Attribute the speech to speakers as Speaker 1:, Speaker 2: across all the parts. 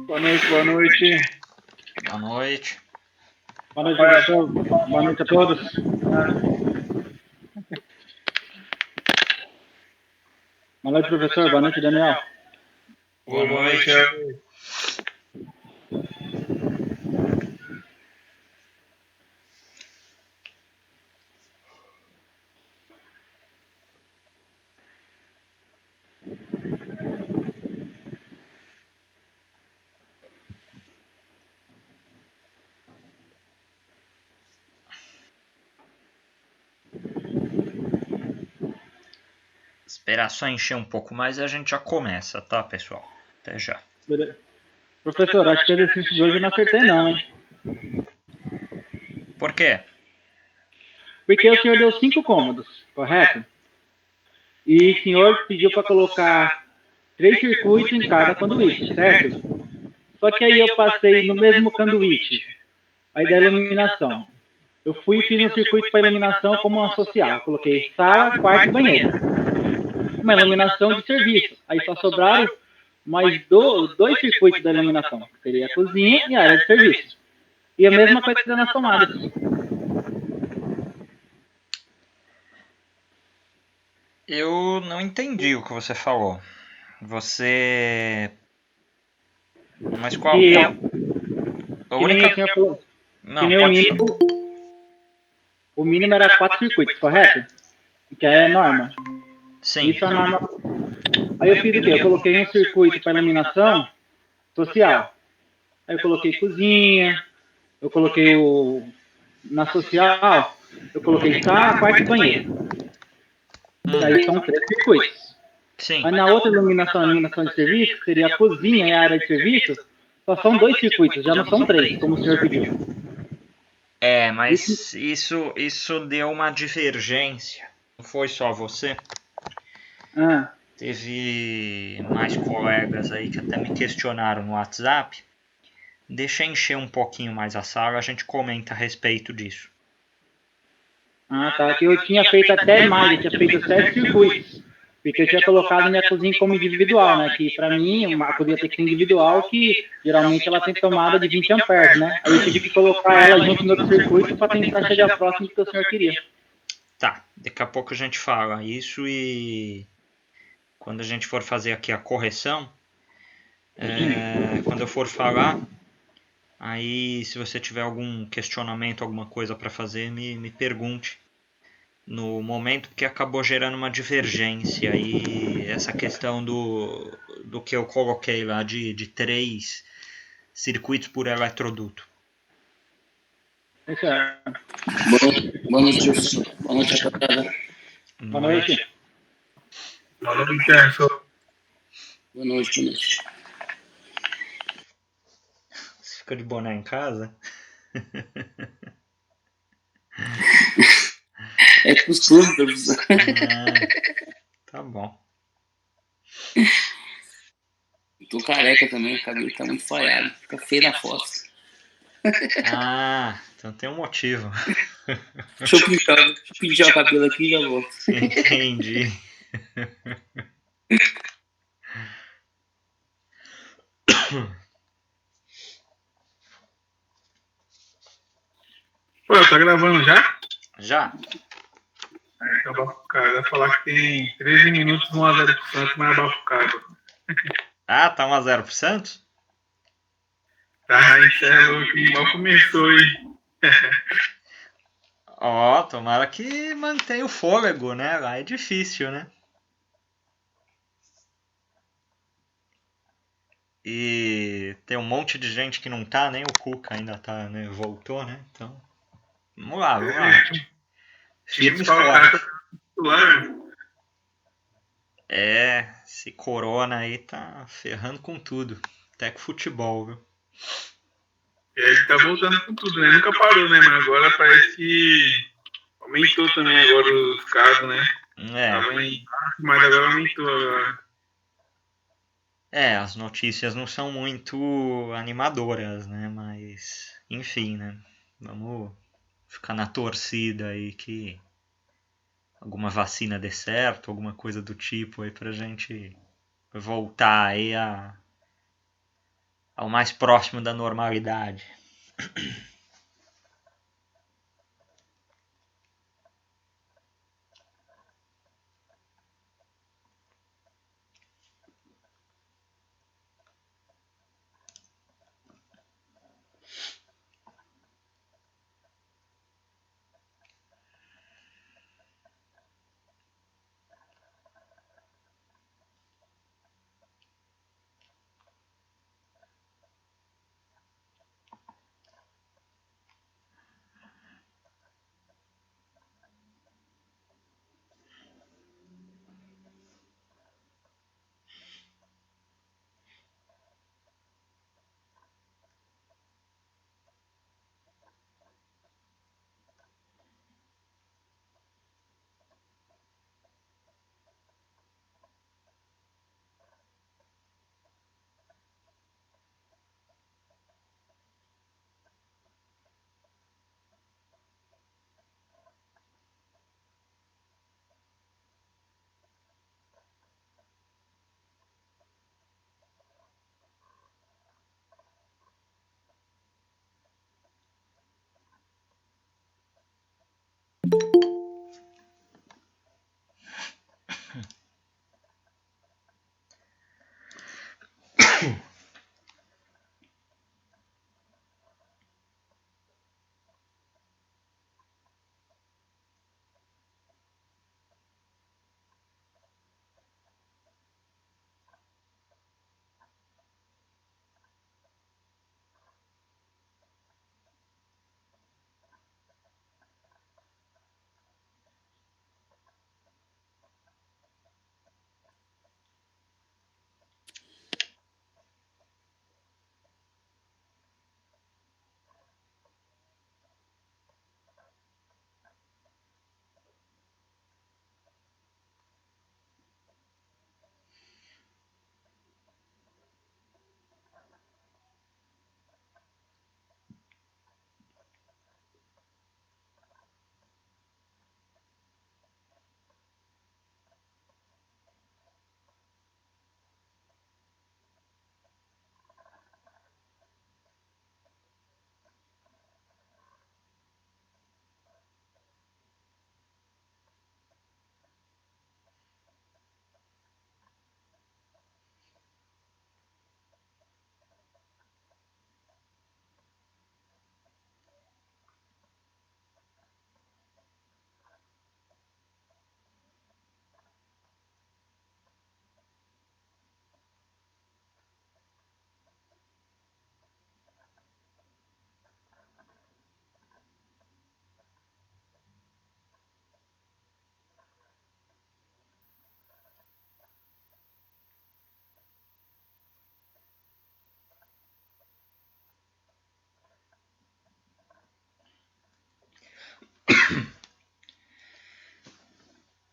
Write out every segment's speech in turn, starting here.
Speaker 1: Boa noite, boa noite.
Speaker 2: Boa noite.
Speaker 1: Boa noite, professor. Boa noite a todos. Boa noite, professor. Boa noite, Daniel.
Speaker 2: Boa noite. Esperar só encher um pouco mais e a gente já começa, tá, pessoal? Até já.
Speaker 1: Beleza. Professor, acho que o exercício de hoje eu não acertei não, hein?
Speaker 2: Por quê?
Speaker 1: Porque o senhor deu 5 cômodos, correto? E o senhor pediu para colocar 3 circuitos em cada sanduíche, certo? Só que aí eu passei no mesmo sanduíche, aí da iluminação. Eu fui e fiz um circuito para iluminação como uma social. Coloquei sala, quarto e banheiro. Uma iluminação de serviço. Aí só sobraram mais dois circuitos da iluminação, que seria a cozinha e a área de serviço. E a mesma coisa nas tomadas.
Speaker 2: Eu não entendi o que você falou. Você... Mas qual...
Speaker 1: Que,
Speaker 2: qual... A
Speaker 1: que nem
Speaker 2: única...
Speaker 1: o senhor falou. Que
Speaker 2: Não,
Speaker 1: nem
Speaker 2: pode...
Speaker 1: o mínimo era 4 circuitos, correto? Que é a norma.
Speaker 2: Sim.
Speaker 1: Isso é a norma. Aí eu fiz o quê? Eu coloquei um circuito para iluminação social. Aí eu coloquei cozinha, eu coloquei na social, eu coloquei sala, quarto e banheiro. Aí são 3 circuitos.
Speaker 2: Sim.
Speaker 1: Mas na outra iluminação de serviço, que seria a cozinha e a área de serviço, só são 2 circuitos, já não são 3, como o senhor pediu.
Speaker 2: É, mas isso deu uma divergência. Não foi só você?
Speaker 1: Ah,
Speaker 2: Teve mais colegas aí que até me questionaram no WhatsApp. Deixa encher um pouquinho mais a sala, a gente comenta a respeito disso.
Speaker 1: tá. Que eu tinha feito até mais, eu tinha feito 7 circuitos. Porque eu tinha colocado minha cozinha como individual, né? Que pra mim, a cozinha tem que ser individual, que geralmente ela tem tomada de 20 amperes, né? Aí eu tive que colocar ela junto no outro circuito para tentar chegar próximo do que o senhor queria.
Speaker 2: Tá, daqui a pouco a gente fala isso e quando a gente for fazer aqui a correção, quando eu for falar, aí se você tiver algum questionamento, alguma coisa para fazer, me pergunte no momento, porque acabou gerando uma divergência e essa questão do que eu coloquei lá de 3 circuitos por eletroduto.
Speaker 3: Boa noite, professor. Boa noite, rapaziada.
Speaker 1: Boa noite.
Speaker 3: Boa noite, professor. Boa noite.
Speaker 2: Você fica de boné em casa?
Speaker 3: É costume, professor.
Speaker 2: Tá bom.
Speaker 3: Tô careca também, o cabelo tá muito falhado. Fica feio na foto.
Speaker 2: Então tem um motivo.
Speaker 3: Deixa eu pintar o cabelo aqui e já volto.
Speaker 2: Entendi.
Speaker 4: Pô, tá gravando já?
Speaker 2: Já?
Speaker 4: Acabar com o cara. Vai falar que tem 13 minutos 1-0 pro Santos, mas abafa o cara.
Speaker 2: Tá 1-0 pro Santos?
Speaker 4: Tá, encerrou que mal começou aí.
Speaker 2: Tomara que mantenha o fôlego, né? Lá é difícil, né? E tem um monte de gente que não tá, nem o Cuca ainda tá, né? Voltou, né? Então, vamos lá. Firme e forte. Esse corona aí tá ferrando com tudo. Até com futebol, viu?
Speaker 4: Ele tá voltando com tudo, né? Nunca parou, né? Mas agora parece que aumentou também agora os casos, né? Tava em março, mas agora aumentou agora.
Speaker 2: As notícias não são muito animadoras, né? Mas, enfim, né? Vamos ficar na torcida aí que alguma vacina dê certo, alguma coisa do tipo aí pra gente voltar aí a ao mais próximo da normalidade.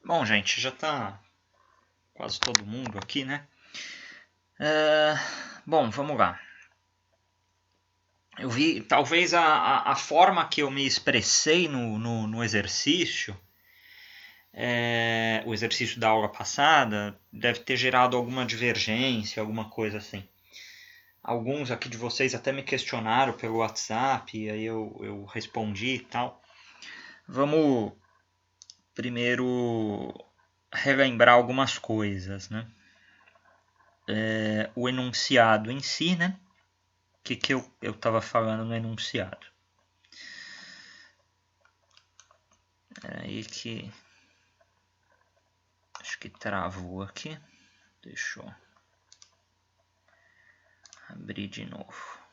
Speaker 2: Bom, gente, já tá quase todo mundo aqui, né? Bom, vamos lá. Eu vi, talvez a forma que eu me expressei no exercício, o exercício da aula passada, deve ter gerado alguma divergência, alguma coisa assim. Alguns aqui de vocês até me questionaram pelo WhatsApp, e aí eu respondi e tal. Vamos primeiro relembrar algumas coisas, né? O enunciado em si, né? O que eu estava falando no enunciado? Aí que acho que travou aqui. Deixa eu abrir de novo.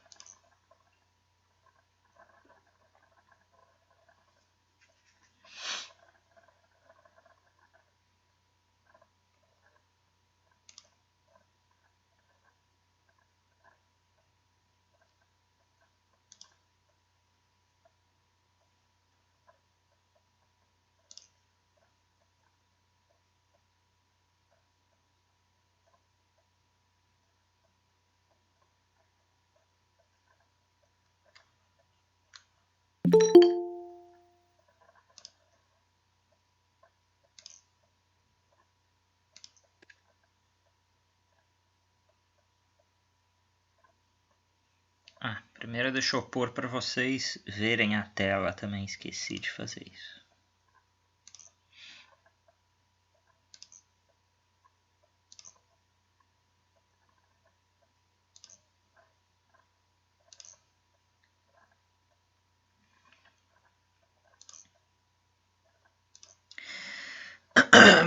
Speaker 2: Primeiro deixa eu pôr para vocês verem a tela também, esqueci de fazer isso.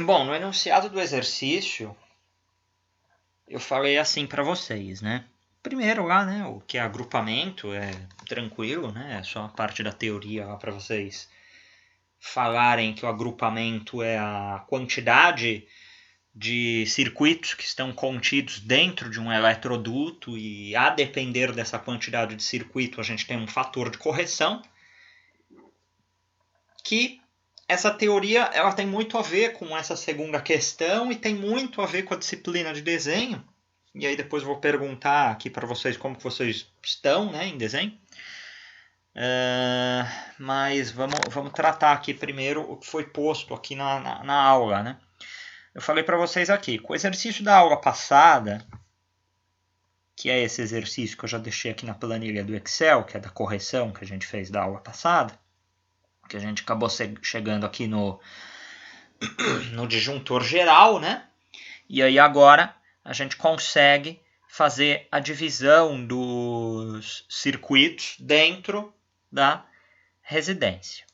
Speaker 2: Bom, no enunciado do exercício, eu falei assim para vocês, né? Primeiro lá, né, o que é agrupamento é tranquilo, né? É só a parte da teoria lá para vocês falarem que o agrupamento é a quantidade de circuitos que estão contidos dentro de um eletroduto e a depender dessa quantidade de circuito a gente tem um fator de correção, que essa teoria ela tem muito a ver com essa segunda questão e tem muito a ver com a disciplina de desenho. E aí depois eu vou perguntar aqui para vocês como que vocês estão, né, em desenho. Mas vamos tratar aqui primeiro o que foi posto aqui na aula, né? Eu falei para vocês aqui, com o exercício da aula passada, que é esse exercício que eu já deixei aqui na planilha do Excel, que é da correção que a gente fez da aula passada, que a gente acabou chegando aqui no disjuntor geral, né? E aí agora a gente consegue fazer a divisão dos circuitos dentro da residência.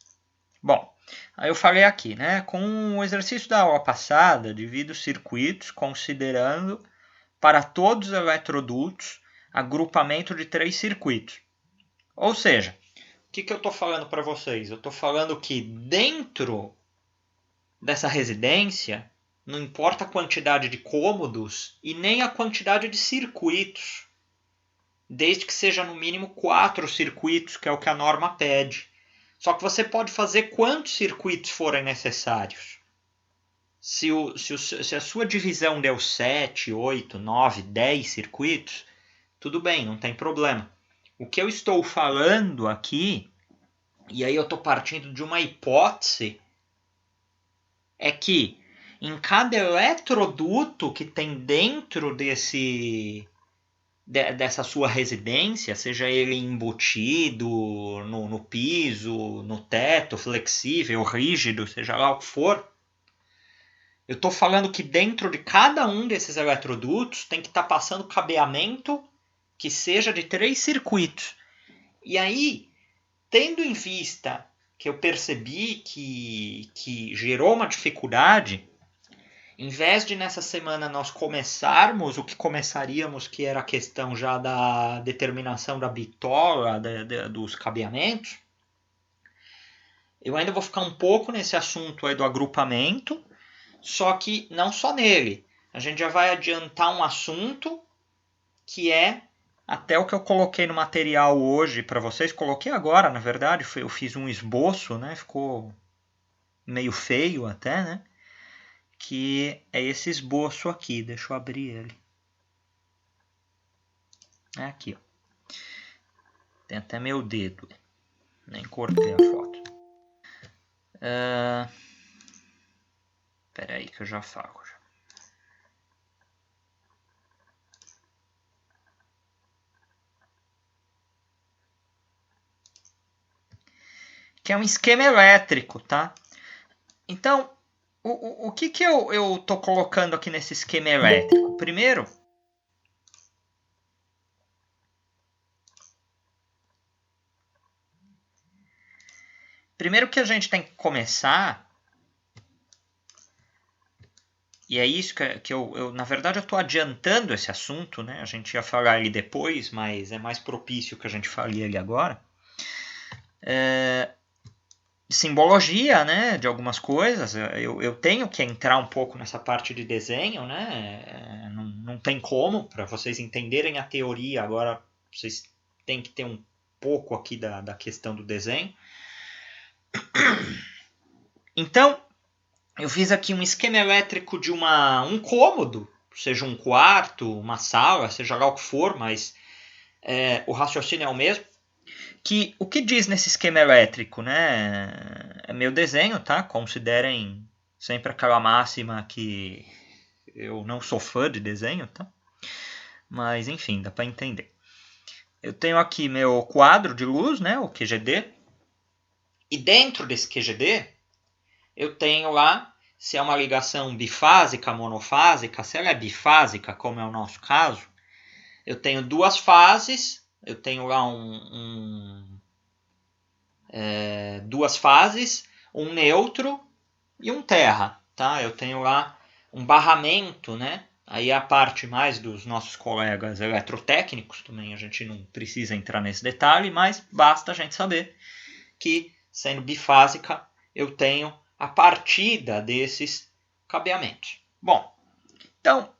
Speaker 2: Bom, aí eu falei aqui, né? Com o exercício da aula passada, divido os circuitos considerando para todos os eletrodutos agrupamento de 3 circuitos. Ou seja, o que eu estou falando para vocês? Eu estou falando que dentro dessa residência, não importa a quantidade de cômodos e nem a quantidade de circuitos, desde que seja no mínimo 4 circuitos, que é o que a norma pede. Só que você pode fazer quantos circuitos forem necessários. Se a sua divisão deu 7, 8, 9, 10 circuitos, tudo bem, não tem problema. O que eu estou falando aqui, e aí eu estou partindo de uma hipótese, é que em cada eletroduto que tem dentro dessa sua residência, seja ele embutido no piso, no teto, flexível, rígido, seja lá o que for, eu estou falando que dentro de cada um desses eletrodutos tem que estar passando cabeamento que seja de 3 circuitos. E aí, tendo em vista que eu percebi que gerou uma dificuldade, em vez de nessa semana nós começarmos o que começaríamos, que era a questão já da determinação da bitola, dos cabeamentos, eu ainda vou ficar um pouco nesse assunto aí do agrupamento, só que não só nele. A gente já vai adiantar um assunto que é até o que eu coloquei no material hoje para vocês. Coloquei agora, na verdade, eu fiz um esboço, né? Ficou meio feio até, né? Que é esse esboço aqui. Deixa eu abrir ele. É aqui, ó. Tem até meu dedo. Nem cortei a foto. Espera aí que eu já falo. Que é um esquema elétrico, tá? Então, o que eu tô colocando aqui nesse esquema elétrico? Primeiro, que a gente tem que começar, e é isso que eu na verdade, eu estou adiantando esse assunto, né? A gente ia falar ele depois, mas é mais propício que a gente fale ele agora. Simbologia, né, de algumas coisas. Eu tenho que entrar um pouco nessa parte de desenho, né? Não tem como, para vocês entenderem a teoria, agora vocês têm que ter um pouco aqui da questão do desenho. Então, eu fiz aqui um esquema elétrico de um cômodo, seja um quarto, uma sala, seja lá o que for, mas o raciocínio é o mesmo. Que o que diz nesse esquema elétrico, né? É meu desenho, tá? Considerem sempre aquela máxima que eu não sou fã de desenho, tá? Mas enfim, dá para entender. eu tenho aqui meu quadro de luz, né, o QGD, e dentro desse QGD eu tenho lá, se é uma ligação bifásica, monofásica, se ela é bifásica, como é o nosso caso, eu tenho duas fases, eu tenho lá duas fases, um neutro e um terra, tá? Eu tenho lá um barramento, né? Aí é a parte mais dos nossos colegas eletrotécnicos, também a gente não precisa entrar nesse detalhe, mas basta a gente saber que, sendo bifásica, eu tenho a partida desses cabeamentos. Bom, então,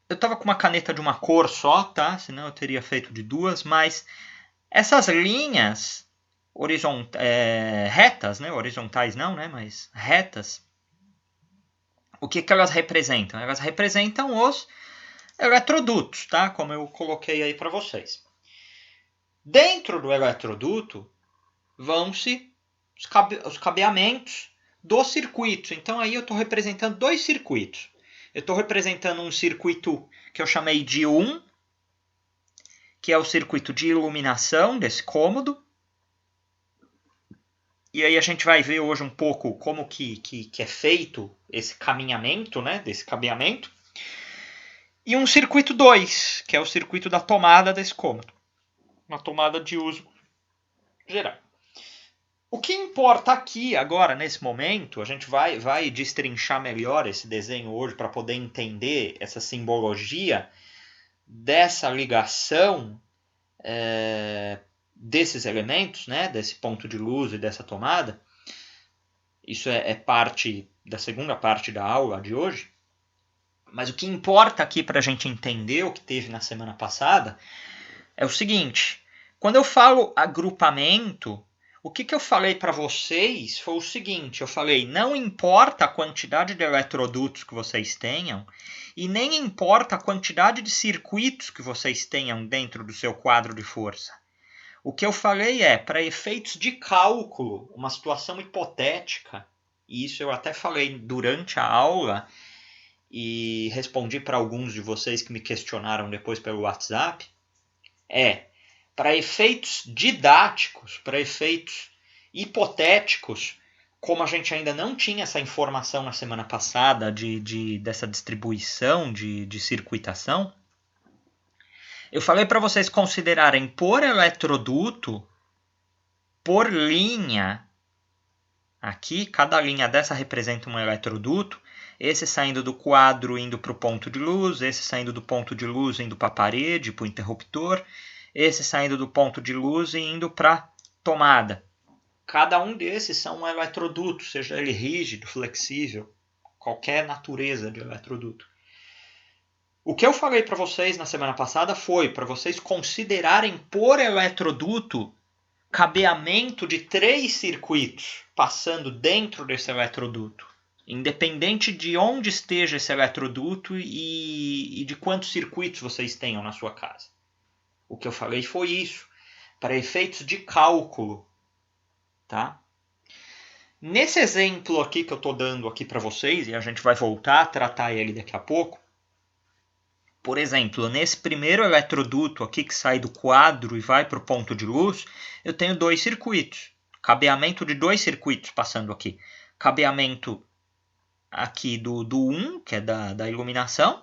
Speaker 2: eu estava com uma caneta de uma cor só, tá? Senão eu teria feito de duas, mas essas linhas retas, né? Horizontais não, né? Mas retas, o que elas representam? Elas representam os eletrodutos, tá? Como eu coloquei aí para vocês. Dentro do eletroduto vão-se os cabeamentos dos circuitos. Então aí eu estou representando dois circuitos. Eu estou representando um circuito que eu chamei de 1, que é o circuito de iluminação desse cômodo. E aí a gente vai ver hoje um pouco como que é feito esse caminhamento, né, desse cabeamento. E um circuito 2, que é o circuito da tomada desse cômodo. Uma tomada de uso geral. O que importa aqui agora, nesse momento, a gente vai destrinchar melhor esse desenho hoje para poder entender essa simbologia dessa ligação desses elementos, né, desse ponto de luz e dessa tomada. Isso é parte da segunda parte da aula de hoje. Mas o que importa aqui para a gente entender o que teve na semana passada é o seguinte. Quando eu falo agrupamento, o que eu falei para vocês foi o seguinte. Eu falei, não importa a quantidade de eletrodutos que vocês tenham e nem importa a quantidade de circuitos que vocês tenham dentro do seu quadro de força. O que eu falei é, para efeitos de cálculo, uma situação hipotética, e isso eu até falei durante a aula e respondi para alguns de vocês que me questionaram depois pelo WhatsApp, para efeitos didáticos, para efeitos hipotéticos, como a gente ainda não tinha essa informação na semana passada dessa distribuição de circuitação, eu falei para vocês considerarem por eletroduto, por linha, aqui cada linha dessa representa um eletroduto, esse saindo do quadro indo para o ponto de luz, esse saindo do ponto de luz indo para a parede, para o interruptor, esse saindo do ponto de luz e indo para a tomada. Cada um desses são um eletroduto, seja ele rígido, flexível, qualquer natureza de eletroduto. O que eu falei para vocês na semana passada foi para vocês considerarem por eletroduto cabeamento de 3 circuitos passando dentro desse eletroduto, independente de onde esteja esse eletroduto e de quantos circuitos vocês tenham na sua casa. O que eu falei foi isso, para efeitos de cálculo, tá? Nesse exemplo aqui que eu estou dando aqui para vocês, e a gente vai voltar a tratar ele daqui a pouco, por exemplo, nesse primeiro eletroduto aqui que sai do quadro e vai para o ponto de luz, eu tenho 2 circuitos. Cabeamento de 2 circuitos passando aqui. Cabeamento aqui do 1, que é da iluminação,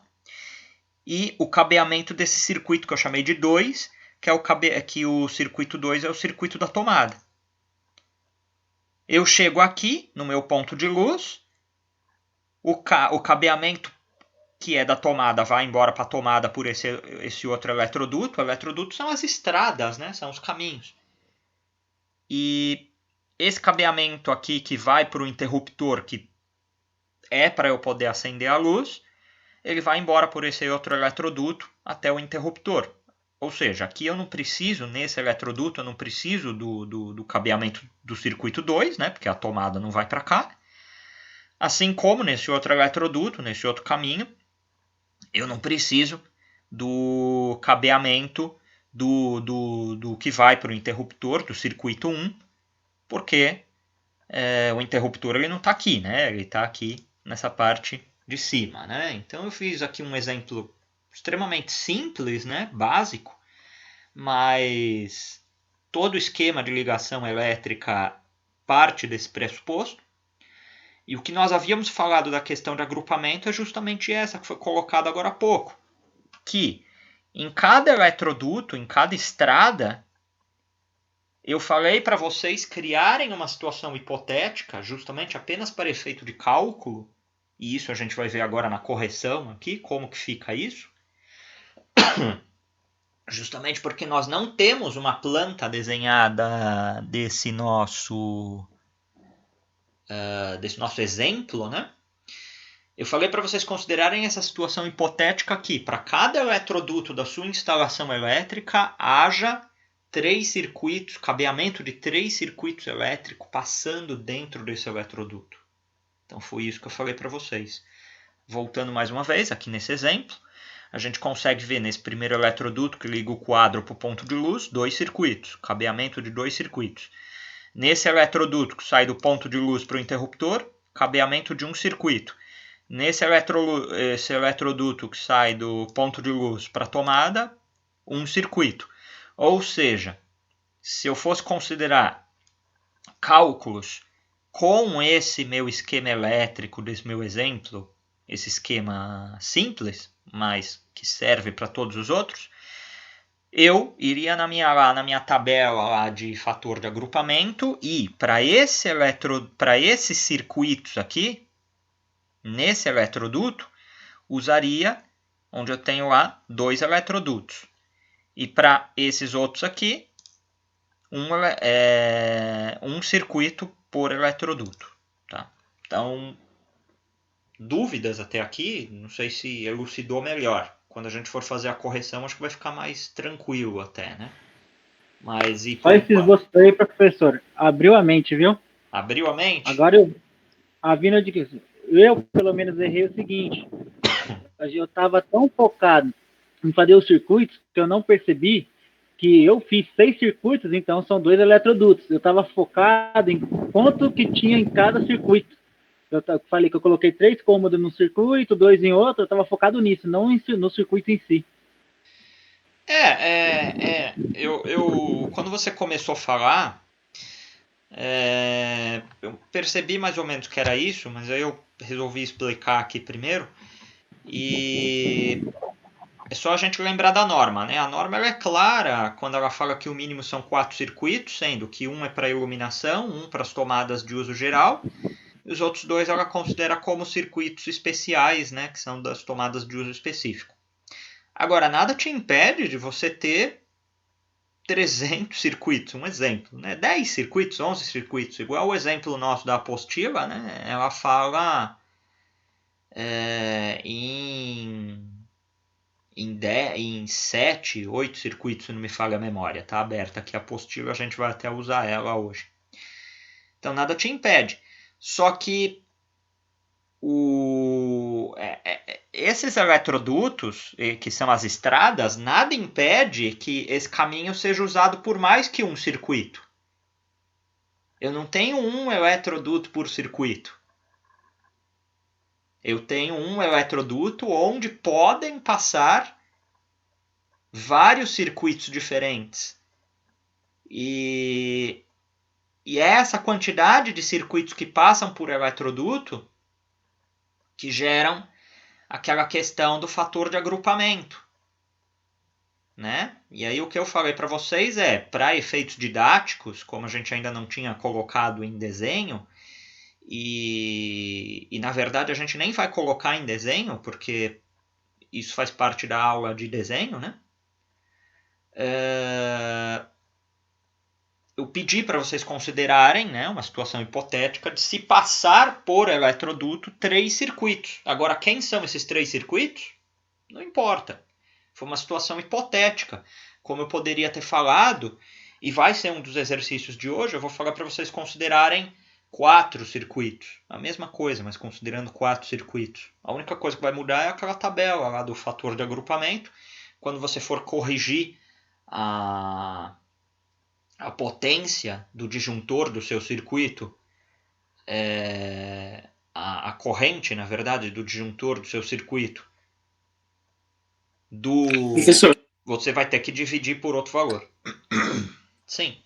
Speaker 2: e o cabeamento desse circuito que eu chamei de 2, que o circuito 2 é o circuito da tomada. Eu chego aqui no meu ponto de luz, o cabeamento que é da tomada vai embora para a tomada por esse outro eletroduto. O eletroduto são as estradas, né? São os caminhos. E esse cabeamento aqui que vai para o interruptor, que é para eu poder acender a luz, ele vai embora por esse outro eletroduto até o interruptor. Ou seja, aqui eu não preciso, nesse eletroduto, eu não preciso do cabeamento do circuito 2, né? Porque a tomada não vai para cá. Assim como nesse outro eletroduto, nesse outro caminho, eu não preciso do cabeamento do que vai para o interruptor, do circuito 1, porque o interruptor ele não está aqui, né? Ele está aqui nessa parte de cima, né? Então eu fiz aqui um exemplo extremamente simples, né? Básico, mas todo esquema de ligação elétrica parte desse pressuposto. E o que nós havíamos falado da questão de agrupamento é justamente essa que foi colocada agora há pouco. Que em cada eletroduto, em cada estrada, eu falei para vocês criarem uma situação hipotética, justamente apenas para efeito de cálculo, e isso a gente vai ver agora na correção aqui, como que fica isso. Justamente porque nós não temos uma planta desenhada desse nosso exemplo, né? Eu falei para vocês considerarem essa situação hipotética aqui. Para cada eletroduto da sua instalação elétrica, haja 3 circuitos, cabeamento de 3 circuitos elétricos passando dentro desse eletroduto. Então foi isso que eu falei para vocês. Voltando mais uma vez, aqui nesse exemplo, a gente consegue ver nesse primeiro eletroduto que liga o quadro para o ponto de luz, 2 circuitos, cabeamento de 2 circuitos. Nesse eletroduto que sai do ponto de luz para o interruptor, cabeamento de 1 circuito. Nesse eletroduto que sai do ponto de luz para a tomada, 1 circuito. Ou seja, se eu fosse considerar cálculos com esse meu esquema elétrico desse meu exemplo, esse esquema simples, mas que serve para todos os outros, eu iria na minha tabela lá de fator de agrupamento e para esses circuitos aqui, nesse eletroduto, usaria onde eu tenho lá 2 eletrodutos. E para esses outros aqui, um circuito por eletroduto. Tá? Então, dúvidas até aqui, não sei se elucidou melhor. Quando a gente for fazer a correção, acho que vai ficar mais tranquilo até, né? Mas e
Speaker 1: Olha esse esboço aí, professor. Abriu a mente, viu?
Speaker 2: Abriu a mente?
Speaker 1: Agora eu pelo menos errei o seguinte. Eu estava tão focado em fazer os circuitos que eu não percebi que eu fiz 6 circuitos, então são 2 eletrodutos. Eu estava focado em quanto que tinha em cada circuito. Eu falei que eu coloquei 3 cômodos no circuito, 2 em outro, eu estava focado nisso, não no circuito em si.
Speaker 2: Quando você começou a falar, eu percebi mais ou menos que era isso, mas aí eu resolvi explicar aqui primeiro. E é só a gente lembrar da norma, né? A norma ela é clara quando ela fala que o mínimo são 4 circuitos, sendo que um é para iluminação, um para as tomadas de uso geral, e os outros 2 ela considera como circuitos especiais, né? Que são das tomadas de uso específico. Agora, nada te impede de você ter 300 circuitos, um exemplo, né? 10 circuitos, 11 circuitos, igual o exemplo nosso da apostila, né? Ela fala em 7, 8 circuitos, se não me falha a memória. Está aberta aqui a apostila, a gente vai até usar ela hoje. Então, nada te impede. Só que esses eletrodutos, que são as estradas, nada impede que esse caminho seja usado por mais que um circuito. Eu não tenho um eletroduto por circuito. Eu tenho um eletroduto onde podem passar vários circuitos diferentes. E é essa quantidade de circuitos que passam por eletroduto que geram aquela questão do fator de agrupamento, né? E aí o que eu falei para vocês é, para efeitos didáticos, como a gente ainda não tinha colocado em desenho, e na verdade a gente nem vai colocar em desenho, porque isso faz parte da aula de desenho, né? Eu pedi para vocês considerarem, né, uma situação hipotética de se passar por eletroduto 3 circuitos. Agora, quem são esses 3 circuitos? Não importa. Foi uma situação hipotética. Como eu poderia ter falado, e vai ser um dos exercícios de hoje, eu vou falar para vocês considerarem 4 circuitos. A mesma coisa, mas considerando 4 circuitos. A única coisa que vai mudar é aquela tabela lá do fator de agrupamento. Quando você for corrigir a potência do disjuntor do seu circuito, a corrente, na verdade, do disjuntor do seu circuito.
Speaker 3: Professor,
Speaker 2: você vai ter que dividir por outro valor. Sim.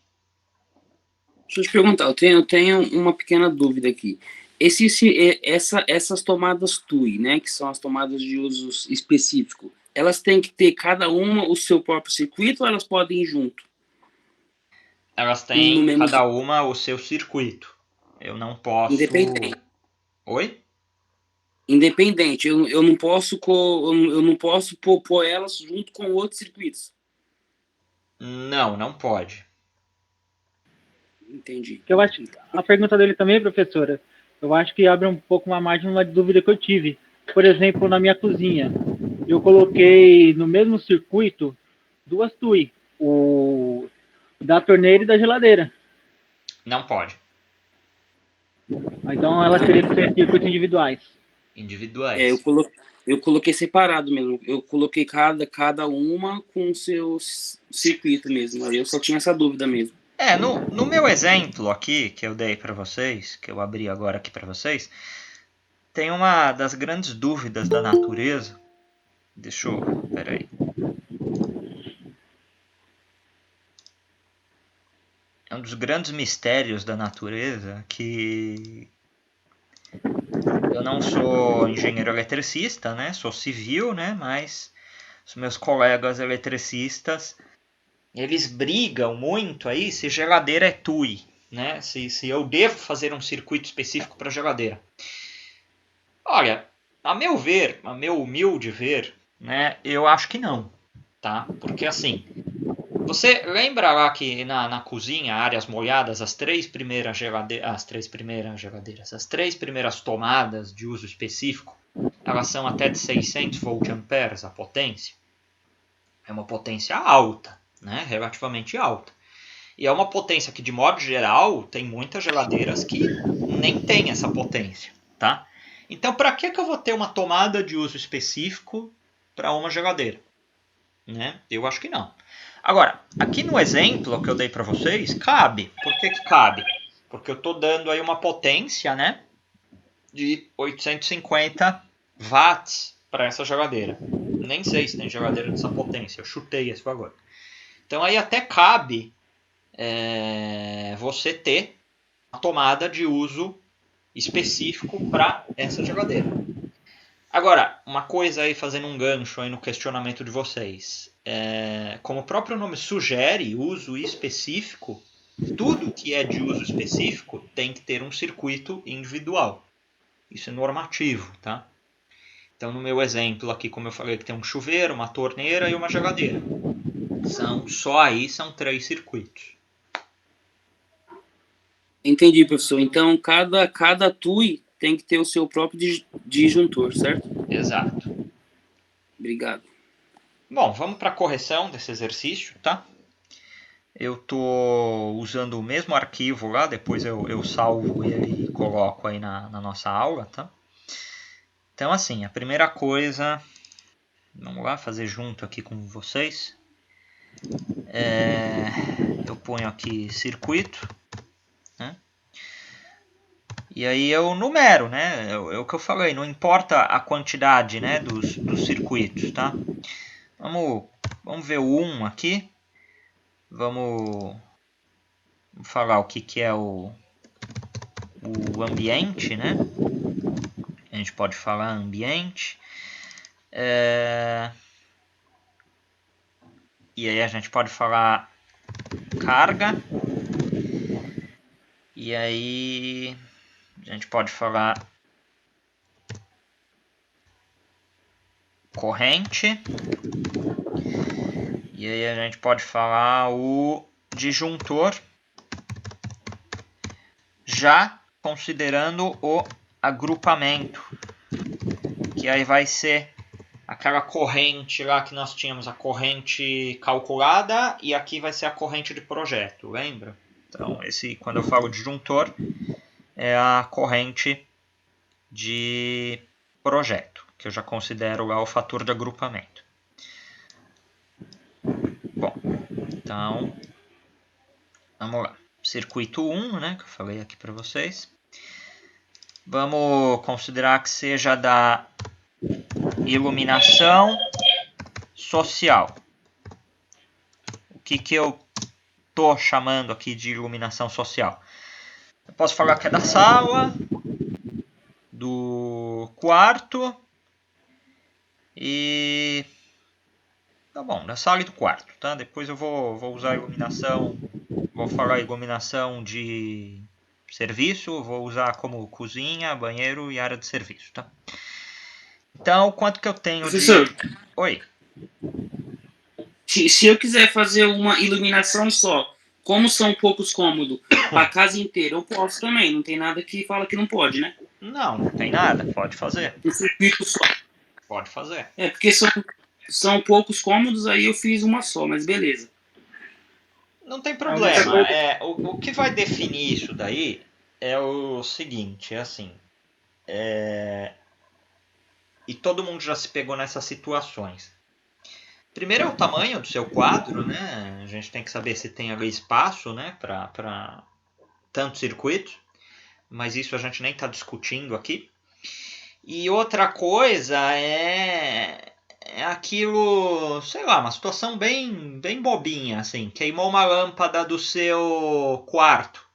Speaker 3: Deixa eu te perguntar, eu tenho uma pequena dúvida aqui. Essas tomadas TUI, né, que são as tomadas de uso específico, elas têm que ter cada uma o seu próprio circuito ou elas podem ir junto?
Speaker 2: Elas
Speaker 3: No
Speaker 2: têm
Speaker 3: mesmo
Speaker 2: cada uma o seu circuito. Eu não posso...
Speaker 3: Independente.
Speaker 2: Oi?
Speaker 3: Independente, eu não posso eu não posso pôr elas junto com outros circuitos.
Speaker 2: Não pode.
Speaker 3: Entendi.
Speaker 1: Eu acho a pergunta dele também, professora, eu acho que abre um pouco uma margem, uma dúvida que eu tive. Por exemplo, na minha cozinha, eu coloquei no mesmo circuito 2 TUI, o da torneira e da geladeira.
Speaker 2: Não pode.
Speaker 1: Então ela teria que ser circuitos individuais.
Speaker 2: Individuais.
Speaker 3: Eu coloquei separado mesmo. Eu coloquei cada uma com o seu circuito mesmo. Eu só tinha essa dúvida mesmo.
Speaker 2: No meu exemplo aqui, que eu dei para vocês, que eu abri agora aqui para vocês, tem uma das grandes dúvidas da natureza. Deixa eu... Peraí. É um dos grandes mistérios da natureza que... Eu não sou engenheiro eletricista, né? Sou civil, né? Mas os meus colegas eletricistas, eles brigam muito aí se geladeira é TUI, né? Se eu devo fazer um circuito específico para geladeira. Olha, a meu ver, a meu humilde ver, né? Eu acho que não, tá? Porque assim, você lembra lá que na cozinha, áreas molhadas, as três primeiras tomadas de uso específico, elas são até de 600 voltamperes a potência. É uma potência alta, né? Relativamente alta. E é uma potência que, de modo geral, tem muitas geladeiras que nem tem essa potência, tá? Então, para que eu vou ter uma tomada de uso específico para uma geladeira? Né? Eu acho que não. Agora, aqui no exemplo que eu dei para vocês, cabe. Por que cabe? Porque eu estou dando aí uma potência, né, de 850 watts para essa geladeira. Nem sei se tem geladeira dessa potência, eu chutei esse valor. Então aí até cabe você ter uma tomada de uso específico para essa geladeira. Agora, uma coisa aí, fazendo um gancho aí no questionamento de vocês. Como o próprio nome sugere, uso específico, tudo que é de uso específico tem que ter um circuito individual. Isso é normativo, tá? Então, no meu exemplo aqui, como eu falei, que tem um chuveiro, uma torneira e uma geladeira. São 3 circuitos.
Speaker 3: Entendi, professor. Então, cada TUI tem que ter o seu próprio disjuntor, certo?
Speaker 2: Exato.
Speaker 3: Obrigado.
Speaker 2: Bom, vamos para a correção desse exercício, tá? Eu estou usando o mesmo arquivo lá, depois eu salvo ele e coloco aí na nossa aula, tá? Então, assim, a primeira coisa, vamos lá, fazer junto aqui com vocês. Eu ponho aqui circuito, né? E aí eu numero, né? É o que eu falei, não importa a quantidade, né, dos circuitos, tá? Vamos ver o 1 aqui. Vamos falar o que é o ambiente, né? A gente pode falar ambiente. E aí a gente pode falar carga. E aí a gente pode falar corrente. E aí a gente pode falar o disjuntor, já considerando o agrupamento, que aí vai ser aquela corrente lá que nós tínhamos, a corrente calculada, e aqui vai ser a corrente de projeto, lembra? Então, quando eu falo disjuntor, é a corrente de projeto, que eu já considero lá o fator de agrupamento. Bom, então, vamos lá. Circuito 1, né, que eu falei aqui para vocês. Vamos considerar que seja da iluminação social. que eu tô chamando aqui de iluminação social? Eu posso falar que é da sala, do quarto e... Tá bom, da sala e do quarto, tá? Depois eu vou usar a iluminação, vou falar iluminação de serviço, vou usar como cozinha, banheiro e área de serviço, tá? Então, quanto que eu tenho
Speaker 3: Professor,
Speaker 2: Oi.
Speaker 3: Se eu quiser fazer uma iluminação só, como são poucos cômodos, para a casa inteira, eu posso também. Não tem nada que fala que não pode, né?
Speaker 2: Não tem nada. Pode fazer.
Speaker 3: Um circuito só.
Speaker 2: Pode fazer.
Speaker 3: Porque são poucos cômodos, aí eu fiz uma só, mas beleza.
Speaker 2: Não tem problema. O que vai definir isso daí é o seguinte, é assim. E todo mundo já se pegou nessas situações. Primeiro é o tamanho do seu quadro, né? A gente tem que saber se tem ali espaço, né, para tanto circuito. Mas isso a gente nem está discutindo aqui. E outra coisa é aquilo, sei lá, uma situação bem bobinha, assim. Queimou uma lâmpada do seu quarto.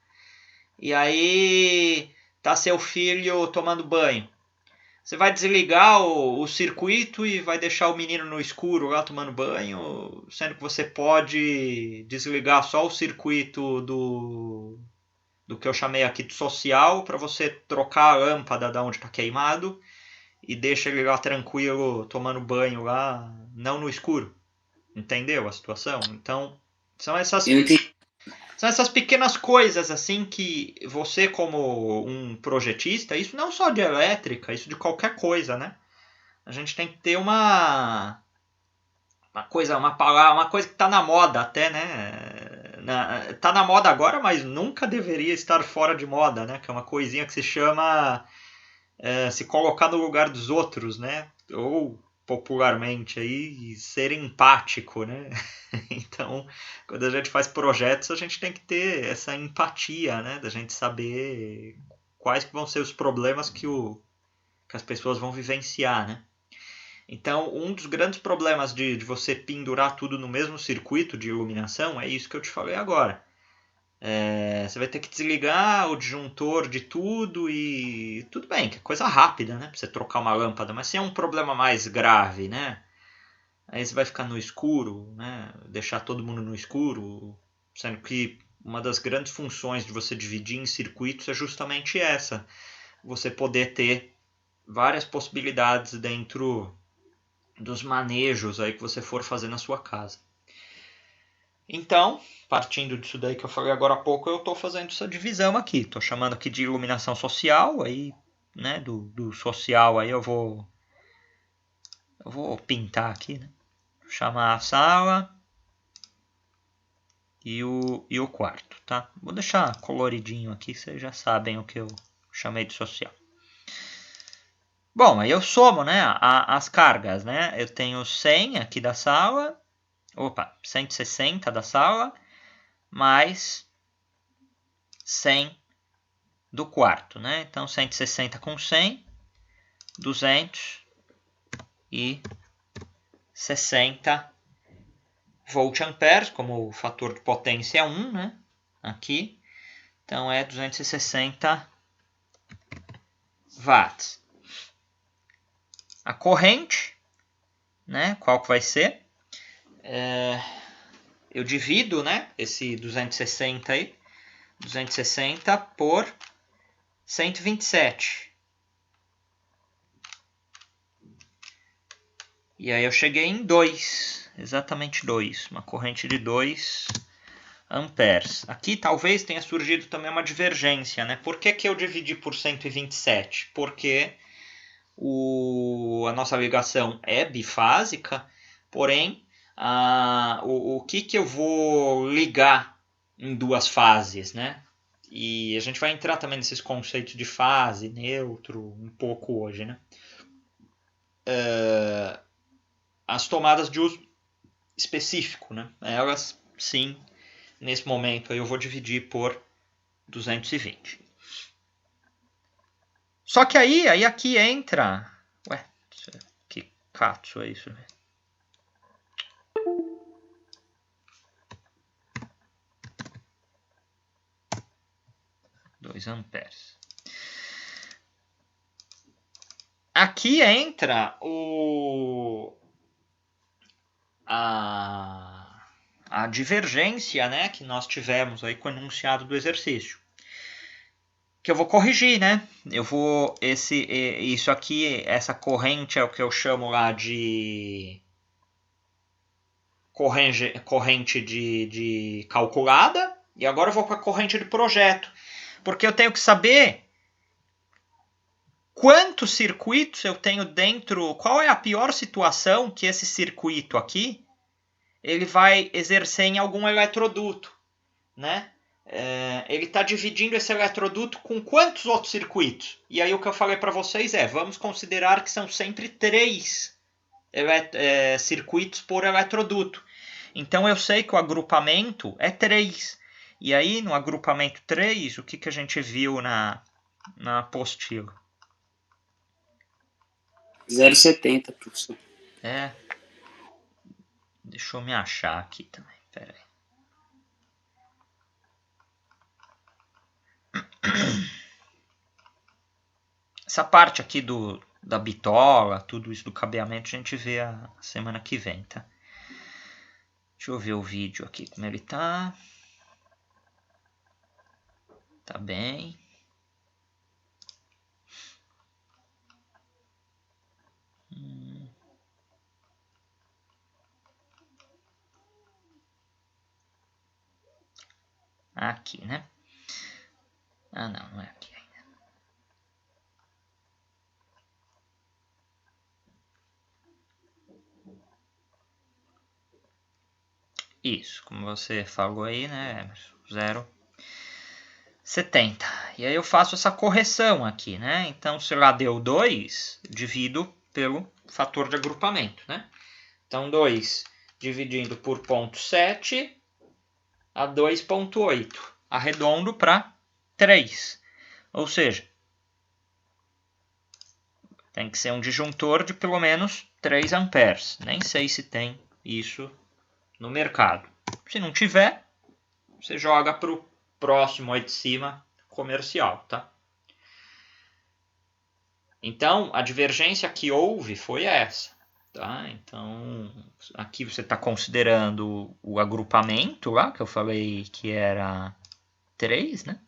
Speaker 2: E aí tá seu filho tomando banho. Você vai desligar o circuito e vai deixar o menino no escuro lá tomando banho, sendo que você pode desligar só o circuito do que eu chamei aqui de social, para você trocar a lâmpada da onde está queimado e deixa ele lá tranquilo tomando banho lá, não no escuro. Entendeu a situação? Então, são essas pequenas coisas assim que você, como um projetista, isso não só de elétrica, isso de qualquer coisa, né? A gente tem que ter uma coisa que está na moda até, né? Tá na moda agora, mas nunca deveria estar fora de moda, né? Que é uma coisinha que se chama se colocar no lugar dos outros, né? Ou popularmente aí ser empático, né? Então, quando a gente faz projetos, a gente tem que ter essa empatia, né? Da gente saber quais vão ser os problemas que as pessoas vão vivenciar, né? Então, um dos grandes problemas de você pendurar tudo no mesmo circuito de iluminação é isso que eu te falei agora. Você vai ter que desligar o disjuntor de tudo e tudo bem, que é coisa rápida, né? Pra você trocar uma lâmpada, mas se é um problema mais grave, né? Aí você vai ficar no escuro, né? Deixar todo mundo no escuro, sendo que uma das grandes funções de você dividir em circuitos é justamente essa. Você poder ter várias possibilidades dentro dos manejos aí que você for fazer na sua casa. Então, partindo disso daí que eu falei agora há pouco, eu estou fazendo essa divisão aqui. Estou chamando aqui de iluminação social, aí, né, do social aí eu vou pintar aqui, né? Chamar a sala e o quarto, tá? Vou deixar coloridinho aqui, vocês já sabem o que eu chamei de social. Bom, aí eu somo, né, as cargas, né? Eu tenho 100 aqui da sala, 160 da sala, mais 100 do quarto, né? Então 160 com 100, 260 volt-amperes, como o fator de potência é 1, né? Aqui. Então é 260 watts. A corrente, né? Qual que vai ser? Eu divido, né? Esse 260 aí. 260 por 127. E aí eu cheguei em 2, exatamente 2, uma corrente de 2 amperes. Aqui talvez tenha surgido também uma divergência, né? Por que eu dividi por 127? Porque a nossa ligação é bifásica, porém, o que eu vou ligar em duas fases, né? E a gente vai entrar também nesses conceitos de fase, neutro, um pouco hoje, né? As tomadas de uso específico, né? Elas, sim, nesse momento aí eu vou dividir por 220. Só que aí aqui entra... Ué, que catso é isso? 2 amperes. Aqui entra a divergência, né, que nós tivemos aí com o enunciado do exercício. Que eu vou corrigir, né? Isso aqui, essa corrente é o que eu chamo lá de corrente de calculada. E agora eu vou para a corrente de projeto. Porque eu tenho que saber quantos circuitos eu tenho dentro, qual é a pior situação que esse circuito aqui ele vai exercer em algum eletroduto, né? Ele está dividindo esse eletroduto com quantos outros circuitos? E aí o que eu falei para vocês vamos considerar que são sempre 3 circuitos por eletroduto. Então eu sei que o agrupamento é 3. E aí no agrupamento 3, o que a gente viu na apostila?
Speaker 3: 0,70, professor.
Speaker 2: Deixa eu me achar aqui também. Pera aí. Essa parte aqui da bitola, tudo isso do cabeamento, a gente vê a semana que vem, tá? Deixa eu ver o vídeo aqui, como ele tá. Tá bem. Aqui, né? Ah, não é aqui ainda. Isso, como você falou aí, né? 0,70. E aí eu faço essa correção aqui, né? Então, se lá deu 2, divido pelo fator de agrupamento, né? Então, 2 dividindo por 0,7 a 2,8. Arredondo para 3. Ou seja, tem que ser um disjuntor de pelo menos 3 amperes. Nem sei se tem isso no mercado. Se não tiver, você joga para o próximo aí de cima comercial, tá? Então, a divergência que houve foi essa. Tá? Então, aqui você está considerando o agrupamento lá, que eu falei que era 3, né?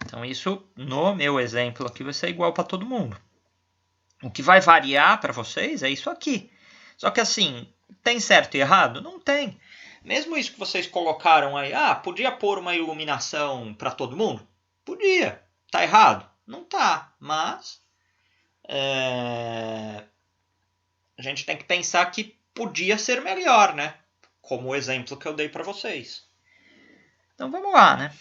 Speaker 2: Então, isso, no meu exemplo aqui, vai ser igual para todo mundo. O que vai variar para vocês é isso aqui. Só que assim, tem certo e errado? Não tem. Mesmo isso que vocês colocaram aí, podia pôr uma iluminação para todo mundo? Podia. Tá errado? Não tá. Mas a gente tem que pensar que podia ser melhor, né? Como o exemplo que eu dei para vocês. Então vamos lá, né?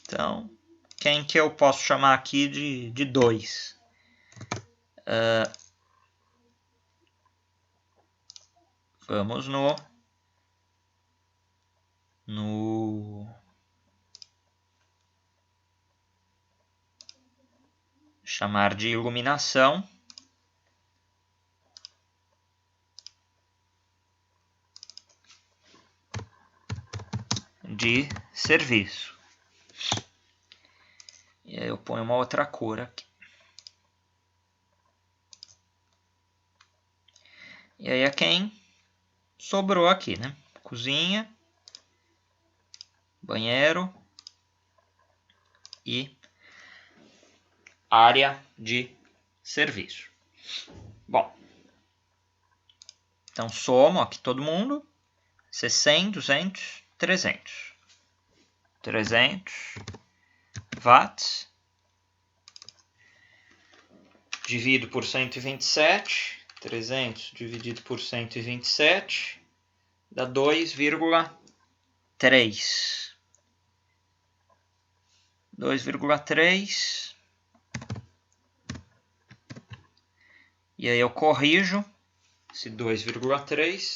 Speaker 2: Então, quem que eu posso chamar aqui de 2? Vamos no chamar de iluminação de serviço. E aí eu ponho uma outra cor aqui. E aí é quem sobrou aqui, né? Cozinha, banheiro e área de serviço. Bom, então somo aqui todo mundo. 100, 200, 300. 300 watts. Divido por 127. 300 dividido por 127 dá 2,3. 2,3. E aí eu corrijo esse 2,3.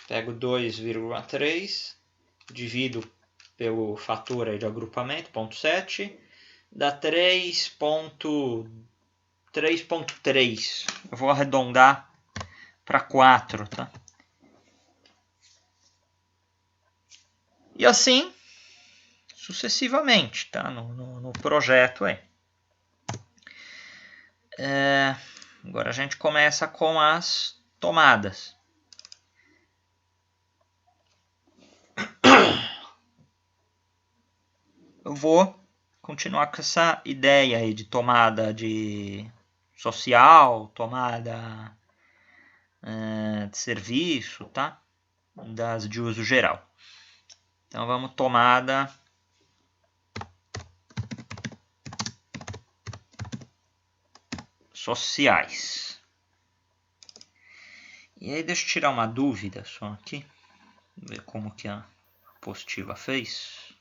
Speaker 2: Pego 2,3. Divido pelo fator aí de agrupamento, 0,7. Dá 3,3. Eu vou arredondar para 4, tá? E assim, sucessivamente, tá? No projeto aí. Agora a gente começa com as tomadas. Eu vou continuar com essa ideia aí de tomada de social, tomada de serviço, tá? Das de uso geral. Então vamos tomada sociais. E aí deixa eu tirar uma dúvida só aqui, ver como que a apostila fez.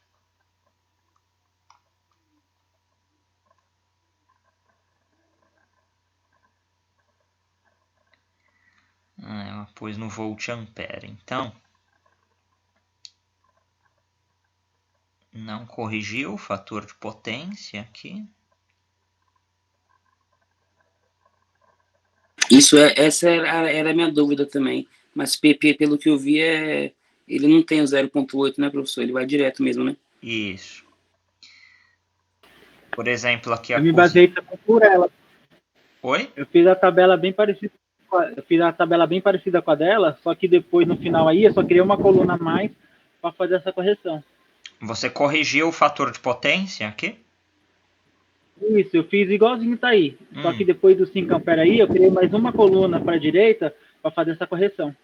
Speaker 2: Ela pôs no volt ampere, então não corrigiu o fator de potência aqui.
Speaker 3: Essa era a minha dúvida também. Mas PP, pelo que eu vi, ele não tem o 0.8, né, professor? Ele vai direto mesmo, né?
Speaker 2: Isso. Por exemplo, aqui a
Speaker 1: Eu me baseei também por ela.
Speaker 2: Oi?
Speaker 1: Eu fiz a tabela bem parecida. Eu fiz a tabela bem parecida com a dela, só que depois no final aí eu só criei uma coluna a mais para fazer essa correção.
Speaker 2: Você corrigiu o fator de potência aqui?
Speaker 1: Isso, eu fiz igualzinho tá aí. Só que depois do 5 ampere aí, eu criei mais uma coluna para a direita para fazer essa correção.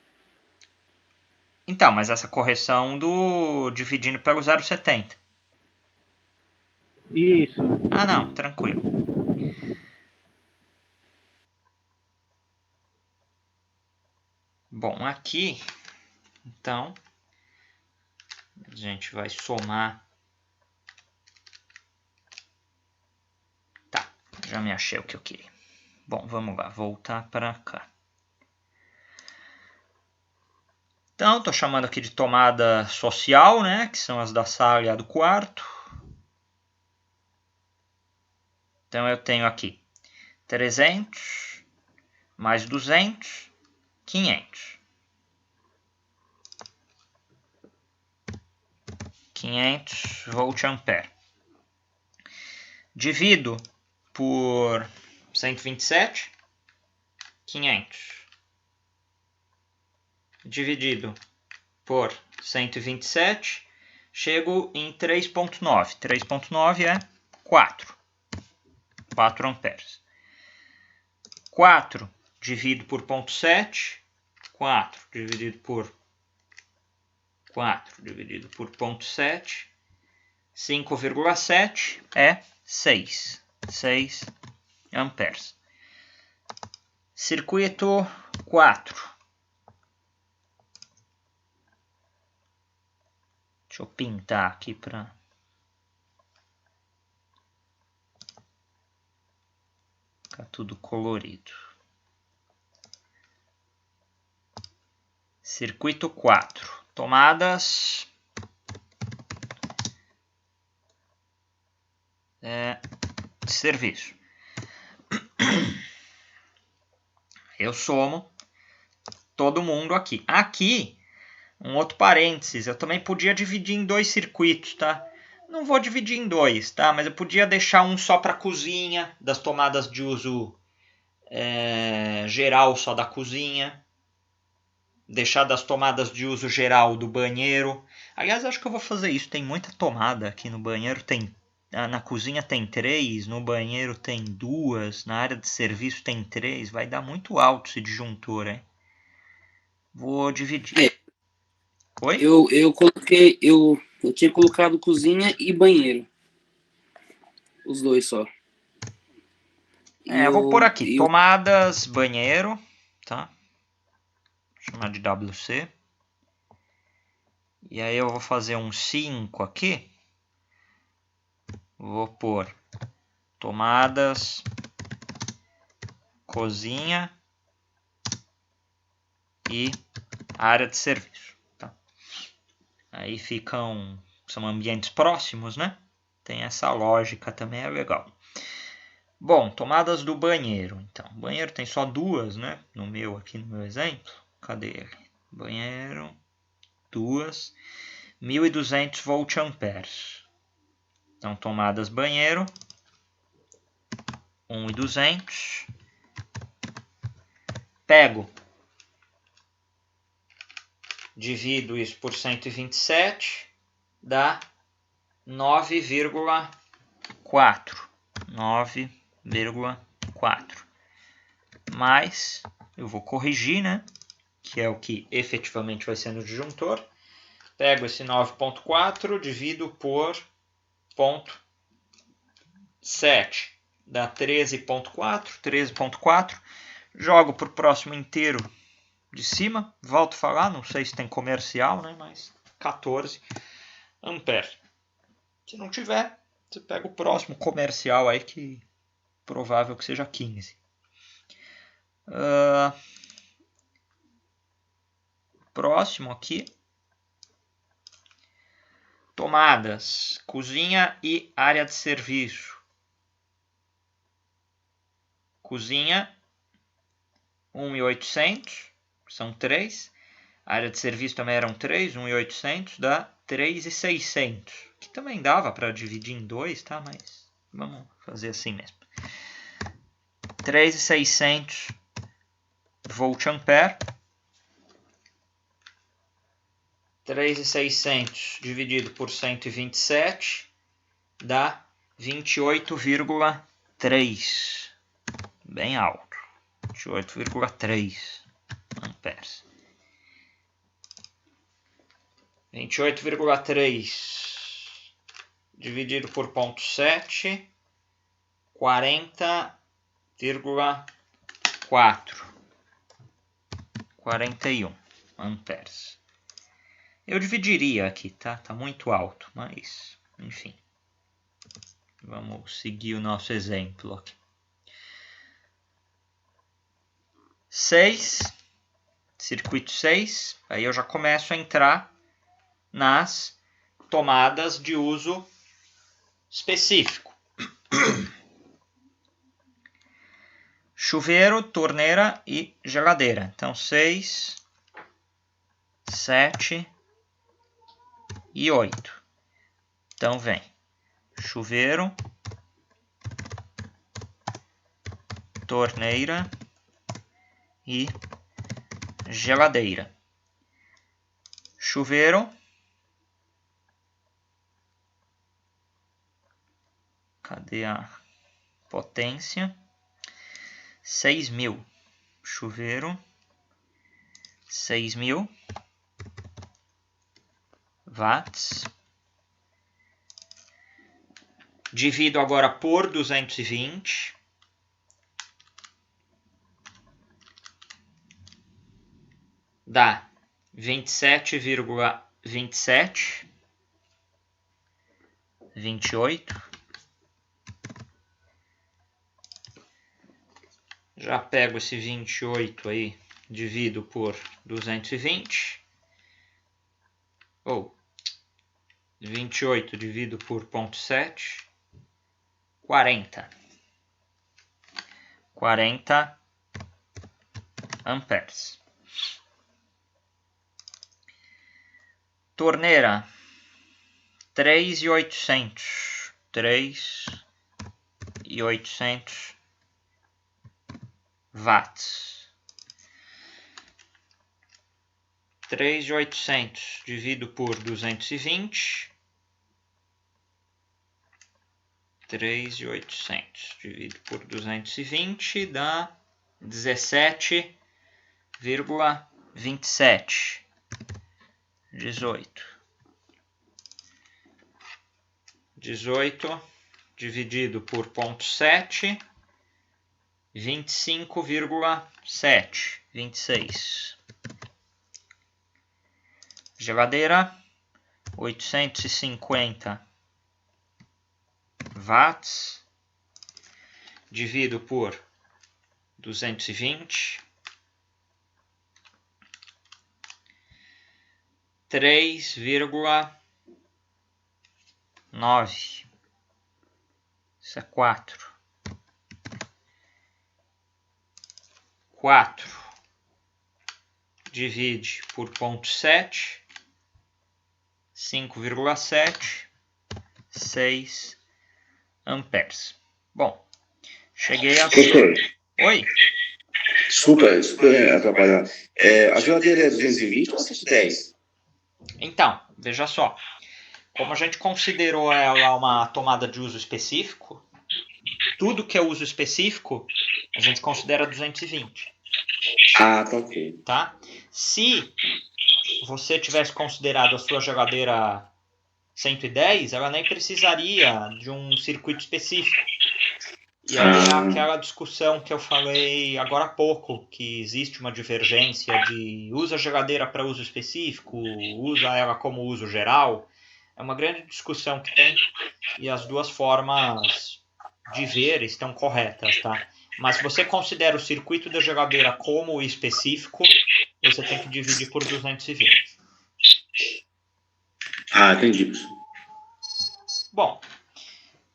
Speaker 2: Então, mas essa correção do dividindo pelo 0,70.
Speaker 1: Isso.
Speaker 2: Ah, não, tranquilo. Bom, aqui, então, a gente vai somar. Tá, já me achei o que eu queria. Bom, vamos lá, voltar para cá. Então, estou chamando aqui de tomada social, né? Que são as da sala e a do quarto. Então, eu tenho aqui 300 mais 200, 500. 500 volt ampere. Divido por 127, 500. Dividido por 127, chego em 3.9. 3.9 é 4 amperes. 4 dividido por 0.7, 4 dividido por 0.7, 5,7 é 6 amperes. Circuito 4. Deixa eu pintar aqui para ficar tudo colorido. Circuito 4. Tomadas de serviço. Eu somo todo mundo aqui. Aqui, um outro parênteses, eu também podia dividir em 2 circuitos, tá? Não vou dividir em 2, tá? Mas eu podia deixar um só para cozinha, das tomadas de uso geral só da cozinha. Deixar das tomadas de uso geral do banheiro. Aliás, acho que eu vou fazer isso. Tem muita tomada aqui no banheiro. Na cozinha tem 3, no banheiro tem 2, na área de serviço tem 3. Vai dar muito alto esse disjuntor, hein? Vou dividir. Oi?
Speaker 3: Eu coloquei, eu tinha colocado cozinha e banheiro. Os dois só.
Speaker 2: Eu vou pôr aqui, tomadas, banheiro, tá? Vou chamar de WC. E aí eu vou fazer um 5 aqui. Vou pôr tomadas, cozinha e área de serviço. Tá? Aí são ambientes próximos, né? Tem essa lógica também, é legal. Bom, tomadas do banheiro. Então, o banheiro tem só 2, né? No meu exemplo. Cadê ele? Banheiro, 2. 1.200 volt-amperes. Então, tomadas banheiro, 1.200. Pego, divido isso por 127, dá 9,4. 9,4. Mais, eu vou corrigir, né? Que é o que efetivamente vai ser no disjuntor. Pego esse 9,4, divido por 0,7. Dá 13,4. 13,4. Jogo para o próximo inteiro de cima. Volto a falar, não sei se tem comercial, né? Mas 14 amperes. Se não tiver, você pega o próximo comercial aí, que provável que seja 15. Próximo aqui. Tomadas, cozinha e área de serviço. Cozinha, 1.800, são 3. Área de serviço também eram 3, 1.800, dá 3.600. Que também dava para dividir em 2, tá? Mas vamos fazer assim mesmo. 3.600 volt-ampere. 3.600 dividido por 127 dá 28,3. Bem alto. 28,3 amperes. 28,3 dividido por 0,7, 40,4. 41 amperes. Eu dividiria aqui, tá? Tá muito alto, mas, enfim. Vamos seguir o nosso exemplo aqui. 6, circuito 6, aí eu já começo a entrar nas tomadas de uso específico. Chuveiro, torneira e geladeira. Então, 6, 7 e 8. Então, vem chuveiro, torneira e geladeira. Chuveiro, cadê a potência? 6.000. Chuveiro, 6.000 watts. Divido agora por 220. Dá 27,27. 28. Já pego esse 28 aí, divido por 220. Ou 28 divido por 0,7. 40. 40 amperes. Torneira, 3.800. 3.800 watts. 3.800 divido por 220. 3.800 divido por 220 dá 17,27. 18. 18 dividido por 0,7. 25,7. 26. Geladeira, 850 watts, divido por 220, 3,9. Isso é 4. 4 divide por 0,7, 5,76 amperes. Bom, cheguei a...
Speaker 5: Doutor,
Speaker 2: Oi?
Speaker 5: desculpa atrapalhar. A geladeira é 220 ou 110?
Speaker 2: Então, veja só. Como a gente considerou ela uma tomada de uso específico, tudo que é uso específico, a gente considera 220.
Speaker 5: Ah, tá ok.
Speaker 2: Tá? Se você tivesse considerado a sua geladeira 110, ela nem precisaria de um circuito específico. E aí é aquela discussão que eu falei agora há pouco, que existe uma divergência de usa a geladeira para uso específico, usa ela como uso geral. É uma grande discussão que tem e as duas formas de ver estão corretas, tá? Mas se você considera o circuito da geladeira como específico, você tem que dividir por 220.
Speaker 5: Ah, entendi.
Speaker 2: Bom,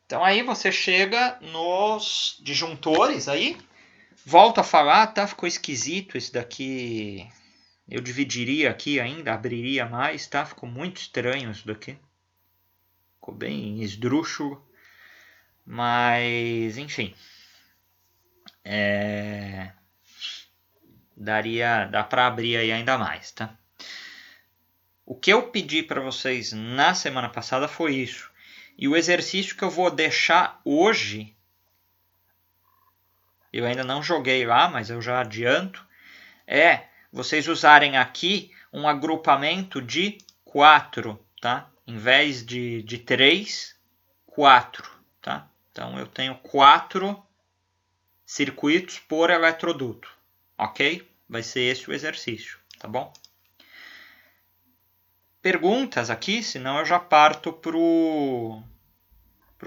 Speaker 2: então aí você chega nos disjuntores aí. Volto a falar, tá? Ficou esquisito esse daqui. Eu dividiria aqui ainda, abriria mais, tá? Ficou muito estranho isso daqui. Ficou bem esdrúxulo. Mas, enfim. Dá para abrir aí ainda mais, tá? O que eu pedi para vocês na semana passada foi isso. E o exercício que eu vou deixar hoje, eu ainda não joguei lá, mas eu já adianto, é vocês usarem aqui um agrupamento de 4, tá? Em vez de 3, 4, tá? Então eu tenho 4 circuitos por eletroduto, ok? Vai ser esse o exercício, tá bom? Perguntas aqui, senão eu já parto pro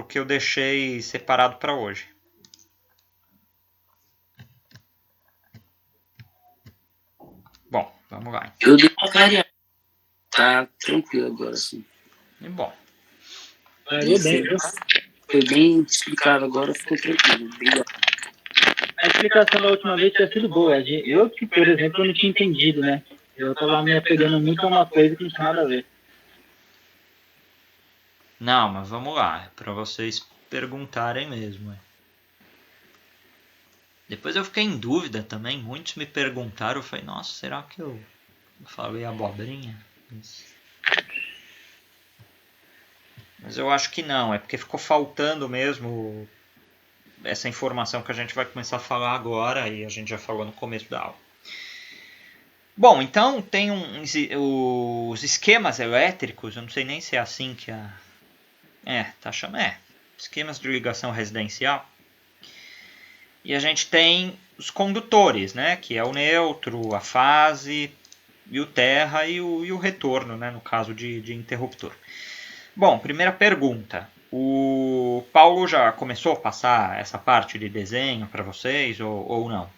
Speaker 2: que eu deixei separado para hoje. Bom, vamos lá.
Speaker 3: Eu dei uma clareada. Tá tranquilo agora, sim.
Speaker 2: E bom.
Speaker 3: Foi bem explicado agora, ficou tranquilo. Obrigado.
Speaker 1: A explicação da última vez tinha sido boa. Eu, por exemplo, não tinha entendido, né? Eu estava me apegando muito a uma coisa que não tinha nada a ver.
Speaker 2: Não, mas vamos lá. É para vocês perguntarem mesmo. Depois eu fiquei em dúvida também. Muitos me perguntaram. Eu falei, nossa, será que eu falei abobrinha? Mas eu acho que não. É porque ficou faltando mesmo essa informação que a gente vai começar a falar agora. E a gente já falou no começo da aula. Bom, então tem os esquemas elétricos. Eu não sei nem se é assim que a... tá chamando. Esquemas de ligação residencial. E a gente tem os condutores, né? Que é o neutro, a fase, e o terra e o retorno, né? No caso de interruptor. Bom, primeira pergunta. O Paulo já começou a passar essa parte de desenho para vocês ou não?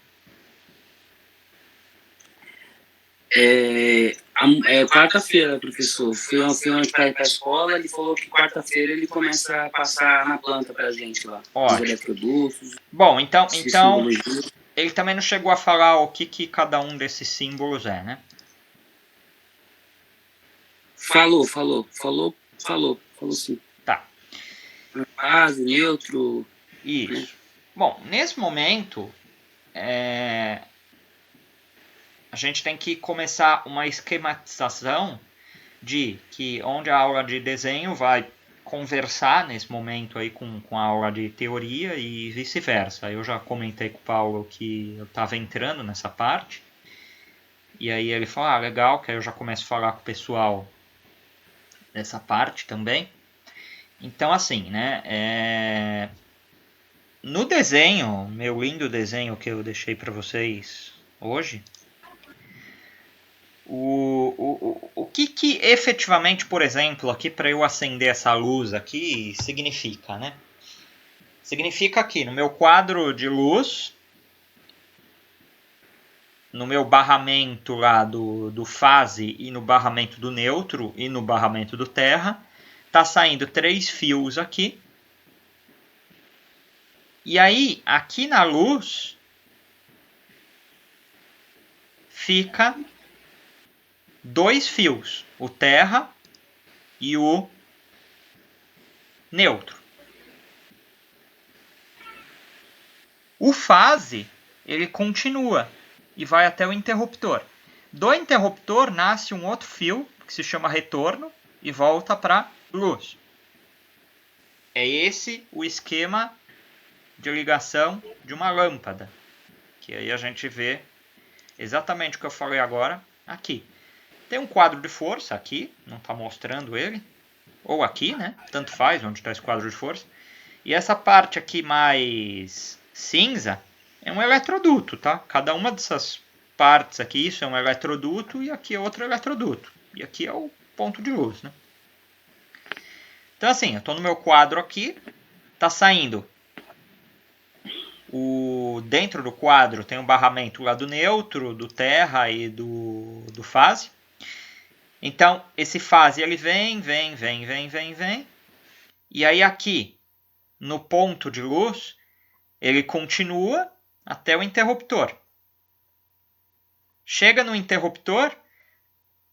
Speaker 3: Quarta-feira, professor. Fui ontem para a escola, ele falou que quarta-feira ele começa a passar na planta para a gente lá.
Speaker 2: Ótimo.
Speaker 3: Os eletrodutos.
Speaker 2: Bom, então ele também não chegou a falar o que cada um desses símbolos é, né?
Speaker 3: Falou sim.
Speaker 2: Tá.
Speaker 3: Fase, neutro.
Speaker 2: Isso.
Speaker 3: Né?
Speaker 2: Bom, nesse momento, a gente tem que começar uma esquematização de que onde a aula de desenho vai conversar nesse momento aí com a aula de teoria e vice-versa. Eu já comentei com o Paulo que eu estava entrando nessa parte. E aí ele falou, legal, que aí eu já começo a falar com o pessoal dessa parte também. Então assim, né, no desenho, meu lindo desenho que eu deixei para vocês hoje, o que efetivamente, por exemplo, aqui para eu acender essa luz aqui, significa, né? Significa aqui, no meu quadro de luz, no meu barramento lá do fase e no barramento do neutro e no barramento do terra, tá saindo 3 fios aqui. E aí, aqui na luz, fica 2 fios, o terra e o neutro. O fase, ele continua e vai até o interruptor. Do interruptor nasce um outro fio, que se chama retorno, e volta para luz. É esse o esquema de ligação de uma lâmpada. Que aí a gente vê exatamente o que eu falei agora aqui. Tem um quadro de força aqui, não está mostrando ele. Ou aqui, né? Tanto faz onde está esse quadro de força. E essa parte aqui mais cinza é um eletroduto, tá? Cada uma dessas partes aqui, isso é um eletroduto e aqui é outro eletroduto. E aqui é o ponto de luz, né? Então assim, eu estou no meu quadro aqui, está saindo dentro do quadro tem um barramento lá do neutro, do terra e do fase. Então esse fase ele vem. E aí aqui no ponto de luz ele continua até o interruptor. Chega no interruptor,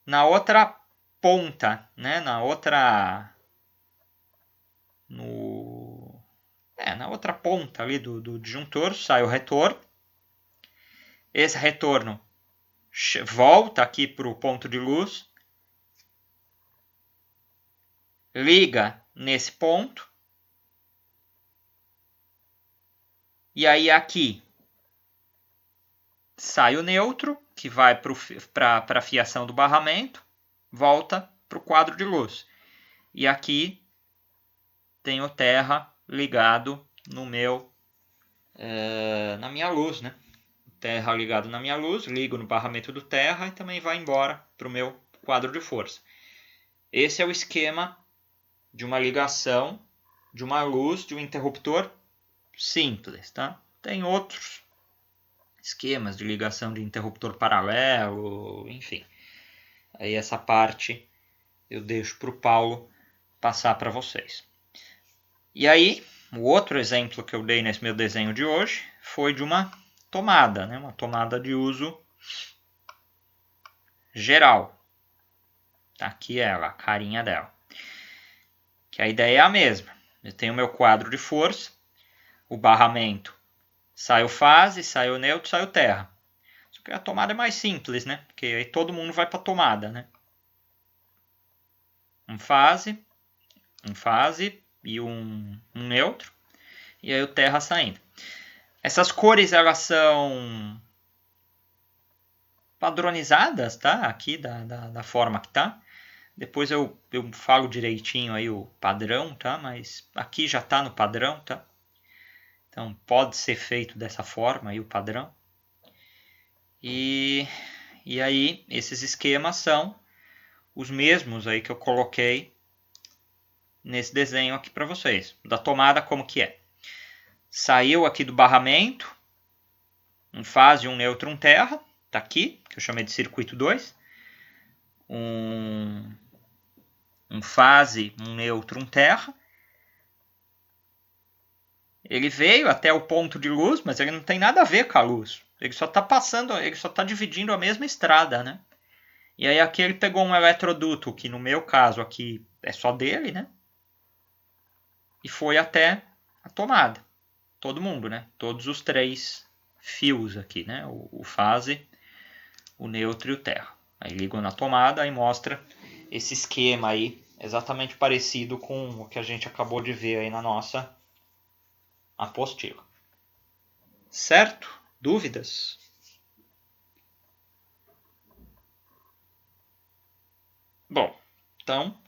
Speaker 2: na outra ponta, né? Na outra ponta ali do disjuntor sai o retorno. Esse retorno volta aqui para o ponto de luz, liga nesse ponto, e aí aqui sai o neutro, que vai para a fiação do barramento, volta para o quadro de luz. E aqui tem o terra ligado no na minha luz, né? Terra ligado na minha luz, ligo no barramento do terra e também vai embora para o meu quadro de força. Esse é o esquema de uma ligação de uma luz de um interruptor simples, tá? Tem outros esquemas de ligação de interruptor paralelo, enfim. Aí essa parte eu deixo para o Paulo passar para vocês. E aí, o outro exemplo que eu dei nesse meu desenho de hoje foi de uma tomada, né? Uma tomada de uso geral. Tá aqui ela, a carinha dela. Que a ideia é a mesma. Eu tenho meu quadro de força, o barramento, sai o fase, sai o neutro, sai o terra. Só que a tomada é mais simples, né? Porque aí todo mundo vai para a tomada, né? Um fase e um neutro, e aí o terra saindo. Essas cores elas são padronizadas, tá? Aqui da forma que tá. Depois eu falo direitinho aí o padrão, tá? Mas aqui já tá no padrão, tá? Então pode ser feito dessa forma aí o padrão. E aí esses esquemas são os mesmos aí que eu coloquei nesse desenho aqui para vocês. Da tomada como que é. Saiu aqui do barramento, um fase, um neutro, um terra. Tá aqui, que eu chamei de circuito 2. Um fase, um neutro, um terra. Ele veio até o ponto de luz, mas ele não tem nada a ver com a luz. Ele só está passando, ele só está dividindo a mesma estrada, né? E aí aqui ele pegou um eletroduto, que no meu caso aqui é só dele, né? E foi até a tomada. Todo mundo, né? Todos os 3 fios aqui, né? O fase, o neutro e o terra. Aí ligam na tomada e mostra esse esquema aí, exatamente parecido com o que a gente acabou de ver aí na nossa apostila. Certo? Dúvidas? Bom, então,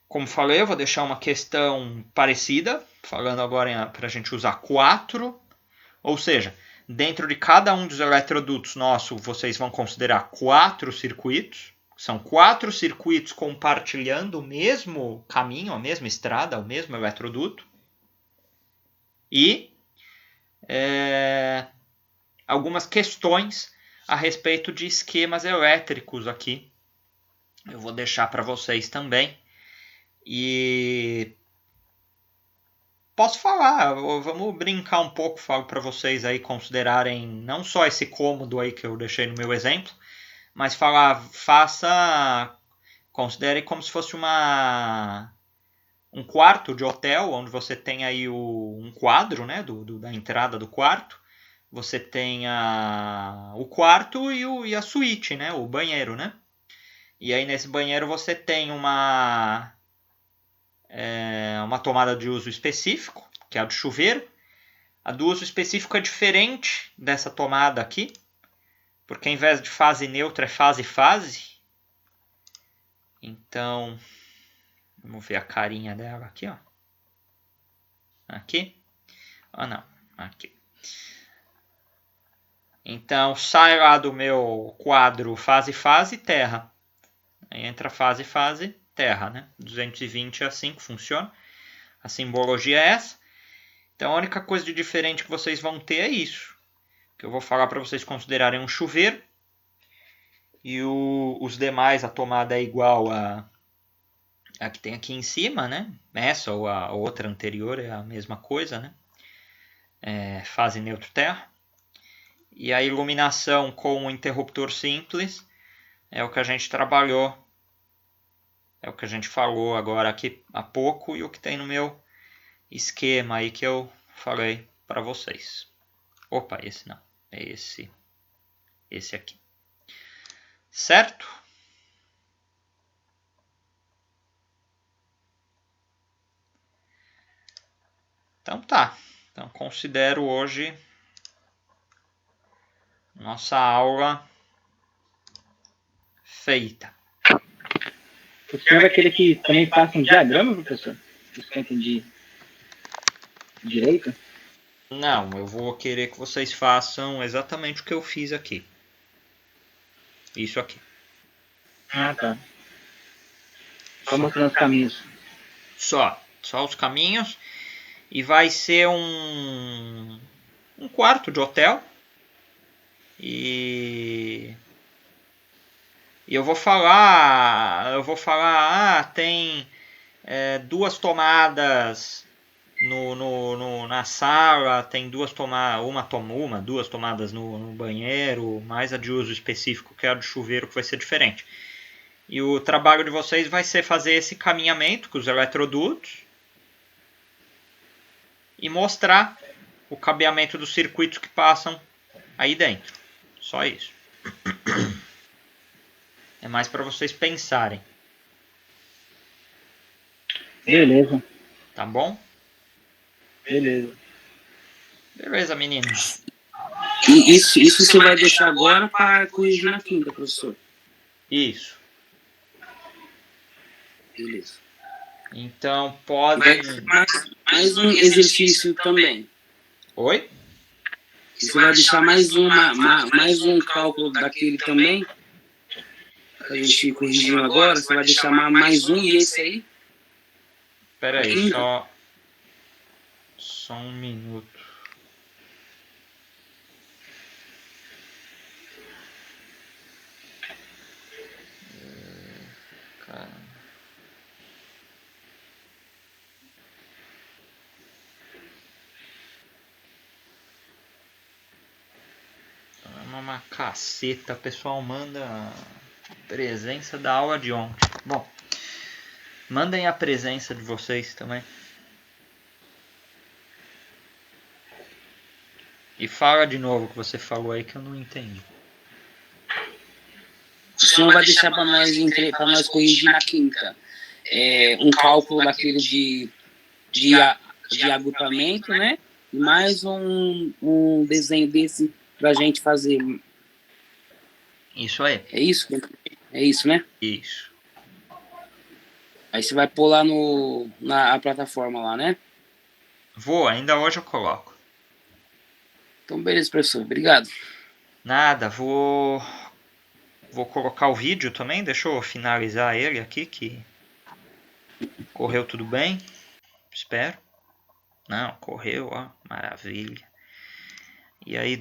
Speaker 2: como falei, eu vou deixar uma questão parecida, falando agora para a gente usar 4, ou seja, dentro de cada um dos eletrodutos nossos, vocês vão considerar 4 circuitos. São 4 circuitos compartilhando o mesmo caminho, a mesma estrada, o mesmo eletroduto. E algumas questões a respeito de esquemas elétricos aqui. Eu vou deixar para vocês também. E posso falar, vamos brincar um pouco, falo para vocês aí considerarem não só esse cômodo aí que eu deixei no meu exemplo, mas falar, Considere como se fosse um quarto de hotel, onde você tem aí um quadro, né, da entrada do quarto. Você tem o quarto e a suíte, né, o banheiro, né? E aí nesse banheiro você tem uma tomada de uso específico, que é a do chuveiro. A do uso específico é diferente dessa tomada aqui, porque ao invés de fase neutra é fase-fase. Então, vamos ver a carinha dela aqui, ó. Aqui. Ah, não. Aqui. Então, sai lá do meu quadro fase-fase, terra. Aí entra fase-fase, terra, né? 220 é assim que funciona. A simbologia é essa. Então, a única coisa de diferente que vocês vão ter é isso. Que eu vou falar para vocês considerarem um chuveiro. E os demais, a tomada é igual a que tem aqui em cima, né? Essa ou a outra anterior é a mesma coisa, né? Fase neutro terra. E a iluminação com o interruptor simples é o que a gente trabalhou. É o que a gente falou agora aqui há pouco e o que tem no meu esquema aí que eu falei para vocês. Opa, esse não. É esse aqui. Certo? Então tá. Então considero hoje nossa aula feita.
Speaker 1: O senhor vai querer que também faça um diagrama, professor? Isso que eu entendi direito?
Speaker 2: Não, eu vou querer que vocês façam exatamente o que eu fiz aqui. Isso aqui.
Speaker 1: Ah, tá. Só mostrando os caminhos.
Speaker 2: Só os caminhos. E vai ser um quarto de hotel. E eu vou falar, tem duas tomadas na sala, tem duas tomadas no banheiro, mais a de uso específico que é a do chuveiro, que vai ser diferente. E o trabalho de vocês vai ser fazer esse caminhamento com os eletrodutos e mostrar o cabeamento dos circuitos que passam aí dentro. Só isso. É mais para vocês pensarem.
Speaker 1: Beleza.
Speaker 2: Tá bom? Beleza, meninos.
Speaker 3: E isso você vai deixar agora para corrigir na quinta, professor?
Speaker 2: Isso.
Speaker 3: Beleza.
Speaker 2: Então, podem...
Speaker 3: Mais um exercício também.
Speaker 2: Oi?
Speaker 3: Você vai deixar mais um cálculo daquele também? A gente corrigiu agora, você vai deixar mais um e esse aí?
Speaker 2: Espera aí, só um minuto. Uma caceta, o pessoal manda a presença da aula de ontem. Bom, mandem a presença de vocês também. E fala de novo o que você falou aí que eu não entendi.
Speaker 3: O senhor vai deixar para nós corrigir na quinta um cálculo daquele de agrupamento, né? E mais um desenho desse pra gente fazer.
Speaker 2: Isso aí.
Speaker 3: É isso? É isso, né?
Speaker 2: Isso.
Speaker 3: Aí você vai pôr lá na plataforma lá, né?
Speaker 2: Vou, ainda hoje eu coloco.
Speaker 3: Então beleza, professor. Obrigado.
Speaker 2: Nada, vou colocar o vídeo também. Deixa eu finalizar ele aqui, que correu tudo bem. Espero. Não, correu, ó, maravilha. E aí,